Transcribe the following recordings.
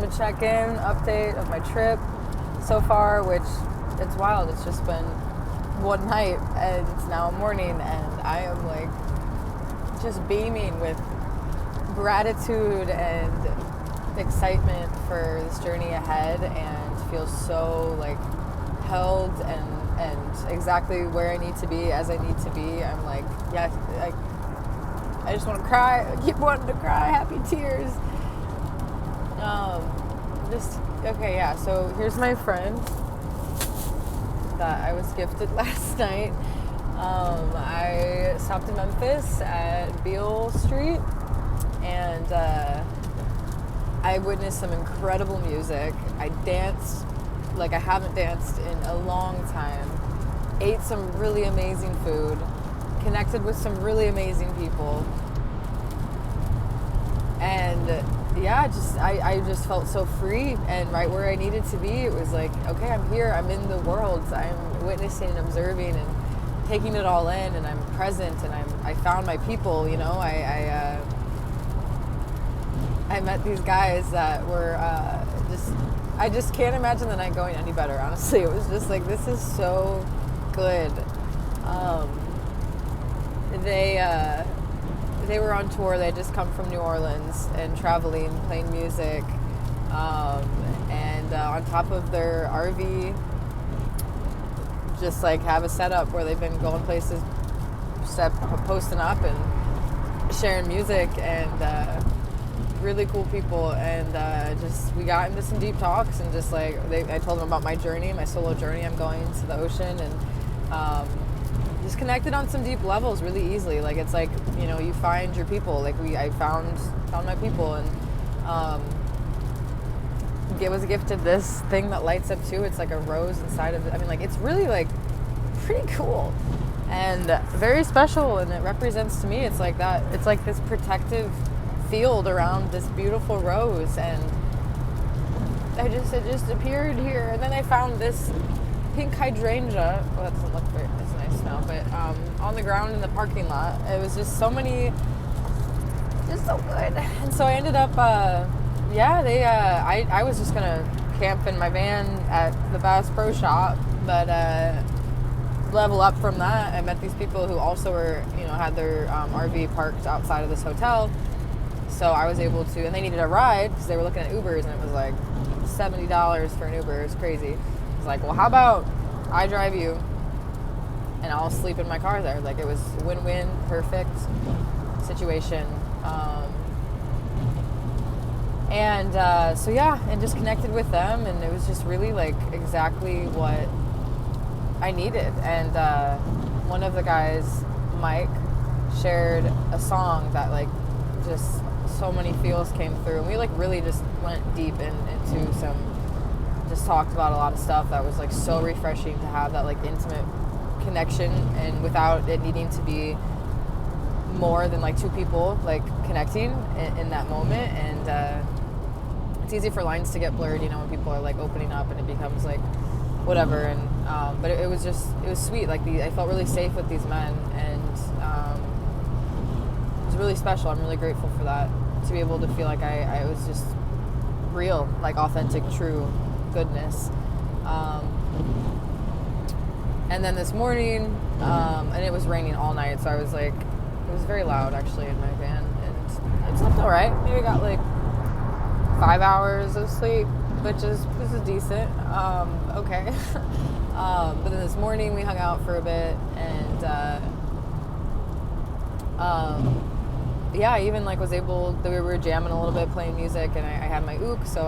wanted to check in, update of my trip so far, which it's wild. It's just been one night and it's now morning, and I am like just beaming with gratitude and excitement for this journey ahead, and feel so like held and exactly where I need to be as I need to be. I'm like, yeah, like I just want to cry. I keep wanting to cry, happy tears. Okay, yeah, so here's my friend that I was gifted last night. I stopped in Memphis at Beale Street, and I witnessed some incredible music. I danced like I haven't danced in a long time. Ate some really amazing food. Connected with some really amazing people. And yeah, I just felt so free and right where I needed to be. It was like, okay, I'm here, I'm in the world, I'm witnessing and observing and taking it all in, and I'm present, and I found my people, you know. I met these guys that were I just can't imagine the night going any better, honestly. It was just like, this is so good. They were on tour. They had just come from New Orleans and traveling, playing music, and on top of their RV, just like have a setup where they've been going places, posting up and sharing music, and really cool people. And just we got into some deep talks, and just like I told them about my journey, my solo journey. I'm going to the ocean, and just connected on some deep levels really easily. Like, it's like, you know, you find your people. Like I found my people, and I was gifted this thing that lights up too. It's like a rose inside of it. I mean, like, it's really like pretty cool and very special, and it represents to me, it's like that, it's like this protective field around this beautiful rose. And it just appeared here, and then I found this pink hydrangea. Well, that doesn't look very nice now, but on the ground in the parking lot. It was just so many, just so good. And so I ended up, I was just gonna camp in my van at the Bass Pro Shop, but level up from that, I met these people who also were, you know, had their RV parked outside of this hotel. So I was able to, and they needed a ride because they were looking at Ubers, and it was like $70 for an Uber. It was crazy. I was like, well, how about I drive you and I'll sleep in my car there. Like, it was win-win, perfect situation. So yeah, and just connected with them, and it was just really like exactly what I needed. And one of the guys, Mike, shared a song that like just so many feels came through, and we like really just went deep into some, just talked about a lot of stuff that was like so refreshing to have that like intimate connection, and without it needing to be more than like two people like connecting in that moment. And it's easy for lines to get blurred, you know, when people are like opening up and it becomes like whatever. And but it was sweet. Like, I felt really safe with these men, and it was really special. I'm really grateful for that, to be able to feel like I was just real, like authentic, true goodness. And then this morning, and it was raining all night, so I was like, it was very loud actually in my van, and it slept all right. Maybe I got like 5 hours of sleep, which is decent. Okay. But then this morning we hung out for a bit, and yeah, I even like was able, we were jamming a little bit, playing music, and I had my uke, so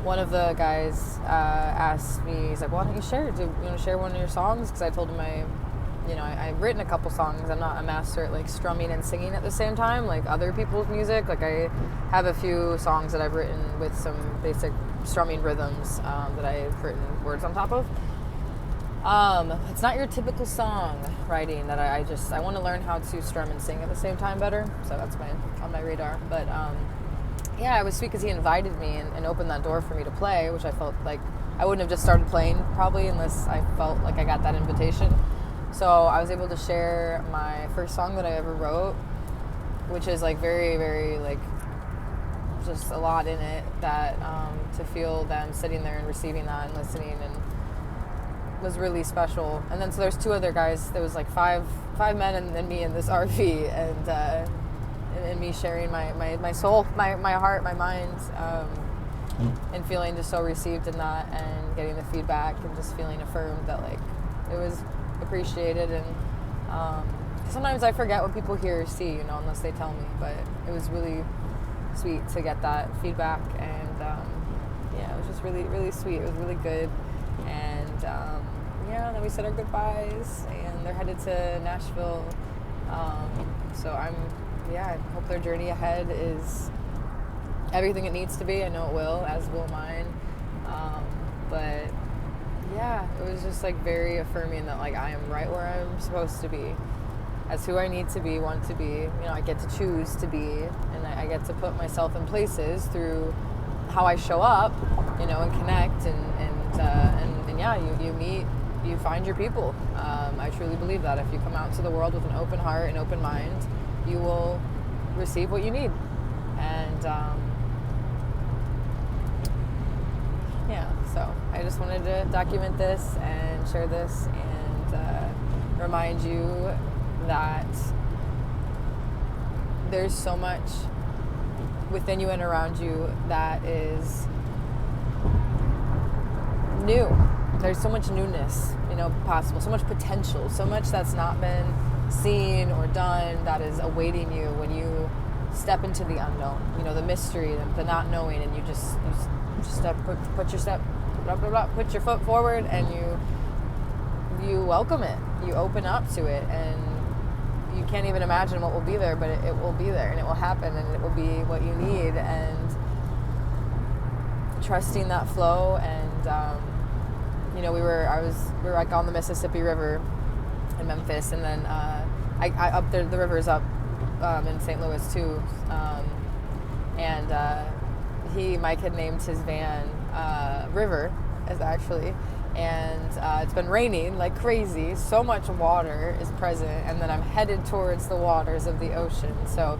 one of the guys asked me, he's like, why don't you share? Do you want to share one of your songs? Because I told him I've written a couple songs. I'm not a master at like strumming and singing at the same time, like other people's music. Like, I have a few songs that I've written with some basic strumming rhythms that I've written words on top of. It's not your typical song writing that I want to learn how to strum and sing at the same time better. So that's on my radar. But yeah, it was sweet because he invited me and opened that door for me to play, which I felt like I wouldn't have just started playing probably unless I felt like I got that invitation. So I was able to share my first song that I ever wrote, which is like very, very like just a lot in it that to feel them sitting there and receiving that and listening and was really special. And then so there's 2 other guys. There was like five men and me in this RV, and me sharing my soul, my heart, my mind, and feeling just so received in that, and getting the feedback and just feeling affirmed that like it was appreciated. And sometimes I forget what people hear or see, unless they tell me, but it was really sweet to get that feedback. And it was just really, really sweet. It was really good. And then we said our goodbyes, and they're headed to Nashville. So I hope their journey ahead is everything it needs to be. I know it will, as will mine. But yeah, it was just like very affirming that like I am right where I'm supposed to be, as who I need to be, want to be. I get to choose to be, and I get to put myself in places through how I show up, and connect, and you meet, you find your people. I truly believe that if you come out to the world with an open heart and open mind, you will receive what you need. And so I just wanted to document this and share this and remind you that there's so much within you and around you that is new. There's so much newness, possible, so much potential, so much that's not been seen or done that is awaiting you when you step into the unknown, the mystery, the not knowing, and you just put your foot forward, and you welcome it, you open up to it, and you can't even imagine what will be there, but it will be there, and it will happen, and it will be what you need. And trusting that flow. And we were like on the Mississippi River in Memphis, and then I up there, the river's up in St. Louis too, and Mike had named his van River, as actually. And it's been raining like crazy. So much water is present, and then I'm headed towards the waters of the ocean. So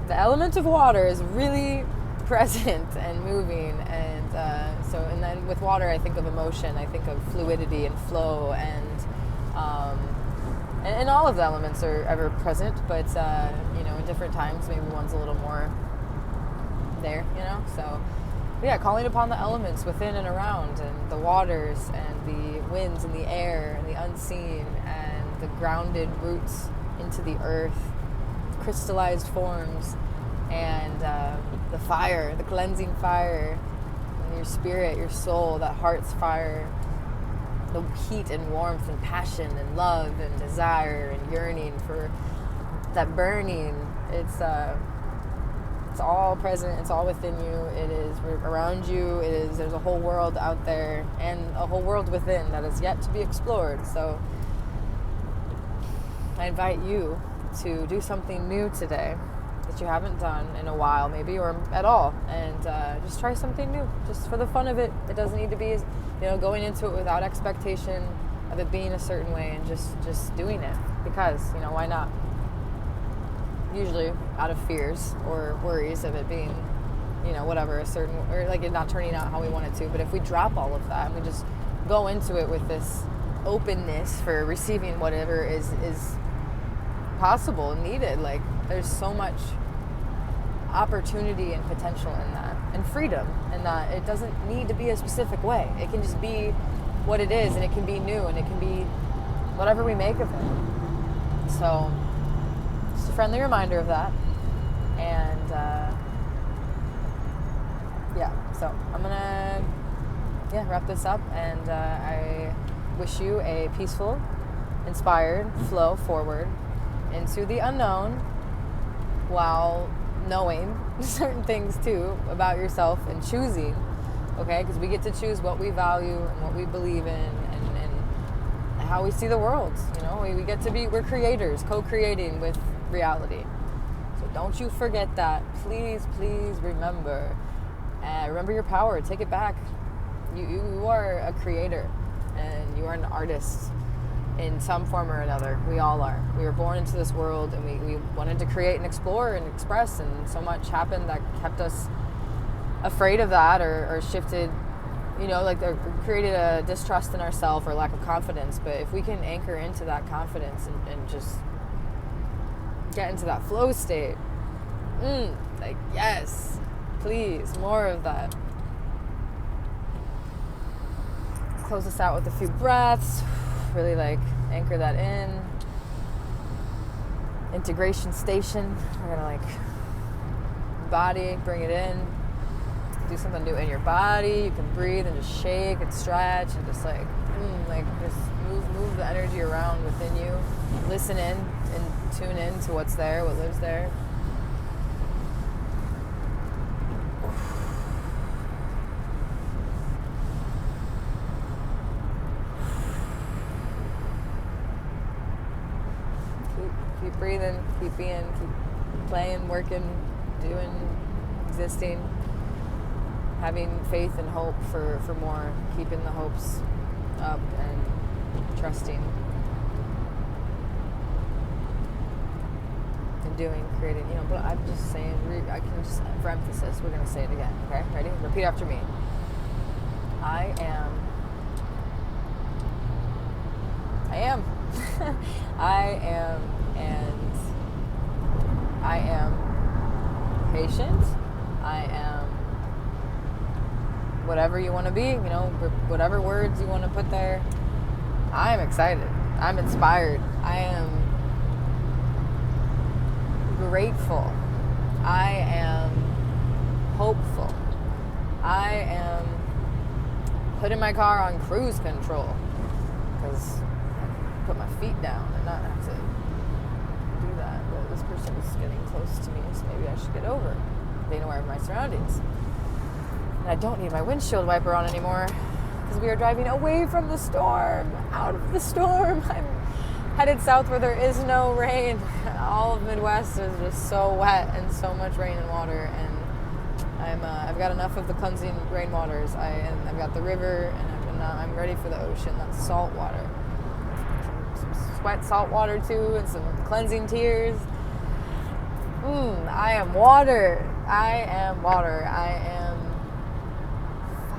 the element of water is really present and moving. And then with water, I think of emotion. I think of fluidity and flow, and all of the elements are ever present, but in different times, maybe one's a little more there. So. Yeah, calling upon the elements within and around, and the waters, and the winds, and the air, and the unseen, and the grounded roots into the earth, crystallized forms, and the fire, the cleansing fire, and your spirit, your soul, that heart's fire, the heat and warmth and passion and love and desire and yearning for that burning. It's all present. It's all within you. It is around you. There's a whole world out there, and a whole world within that is yet to be explored. So I invite you to do something new today that you haven't done in a while, maybe, or at all, and just try something new, just for the fun of it. It doesn't need to be, going into it without expectation of it being a certain way, and just doing it because, why not? Usually out of fears or worries of it being, whatever, a certain, or like it not turning out how we want it to. But if we drop all of that and we just go into it with this openness for receiving whatever is possible and needed, like there's so much opportunity and potential in that, and freedom in that. It doesn't need to be a specific way. It can just be what it is, and it can be new, and it can be whatever we make of it. So just a friendly reminder of that. And so I'm gonna wrap this up, and I wish you a peaceful, inspired flow forward into the unknown, while knowing certain things too about yourself and choosing, okay? Because we get to choose what we value and what we believe in, and how we see the world. We get to be, we're creators, co-creating with reality. So don't you forget that. Please remember. Remember your power. Take it back. You are a creator, and you are an artist, in some form or another. We all are. We were born into this world, and we wanted to create and explore and express, and so much happened that kept us afraid of that, or shifted, or created a distrust in ourselves or lack of confidence. But if we can anchor into that confidence and just get into that flow state, yes, please, more of that. Close this out with a few breaths. Really anchor that in. Integration station. We're gonna body, bring it in. Do something new in your body. You can breathe and just shake and stretch and just just move the energy around within you. Listen in and tune in to what's there, what lives there. Keep breathing, keep being, keep playing, working, doing, existing, having faith and hope for more, keeping the hopes up and trusting and doing, creating, but I'm just saying, I can just, for emphasis, we're going to say it again, okay? Ready? Repeat after me. I am patient. I am whatever you want to be, whatever words you want to put there. I'm excited. I'm inspired. I am grateful. I am hopeful. I am putting my car on cruise control because I put my feet down and not have to do that. But this person is getting close to me, so maybe I should get over, being aware of my surroundings. And I don't need my windshield wiper on anymore because we are driving away from the storm, out of the storm. I'm headed south where there is no rain. All of Midwest is just so wet and so much rain and water, and I've got enough of the cleansing rainwaters. I've got the river, and I'm ready for the ocean. That's salt water. Some sweat salt water too, and some cleansing tears. I am water. I am water. I am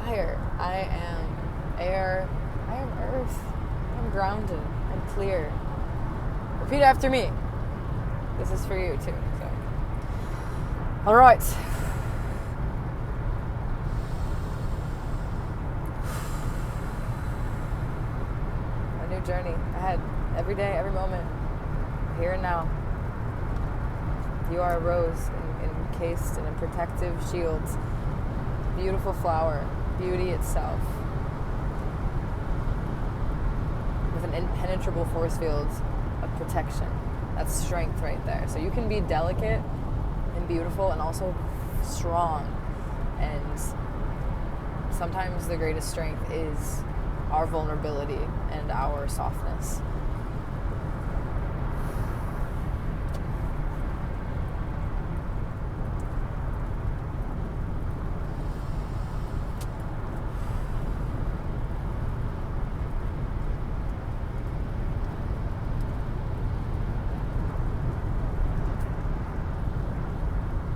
fire. I am air. I am earth. I'm grounded. I'm clear. Repeat after me. This is for you too. So, all right. A new journey ahead. Every day, every moment, here and now. You are a rose encased in a protective shield. Beautiful flower, beauty itself, with an impenetrable force field of protection. That's strength right there. So you can be delicate and beautiful and also strong. And sometimes the greatest strength is our vulnerability and our softness.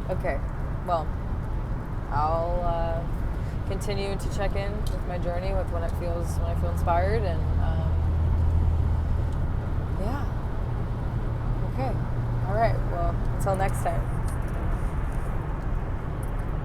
Okay, well, I'll continue to check in with my journey, with when I feel inspired, and yeah. Okay, all right. Well, until next time.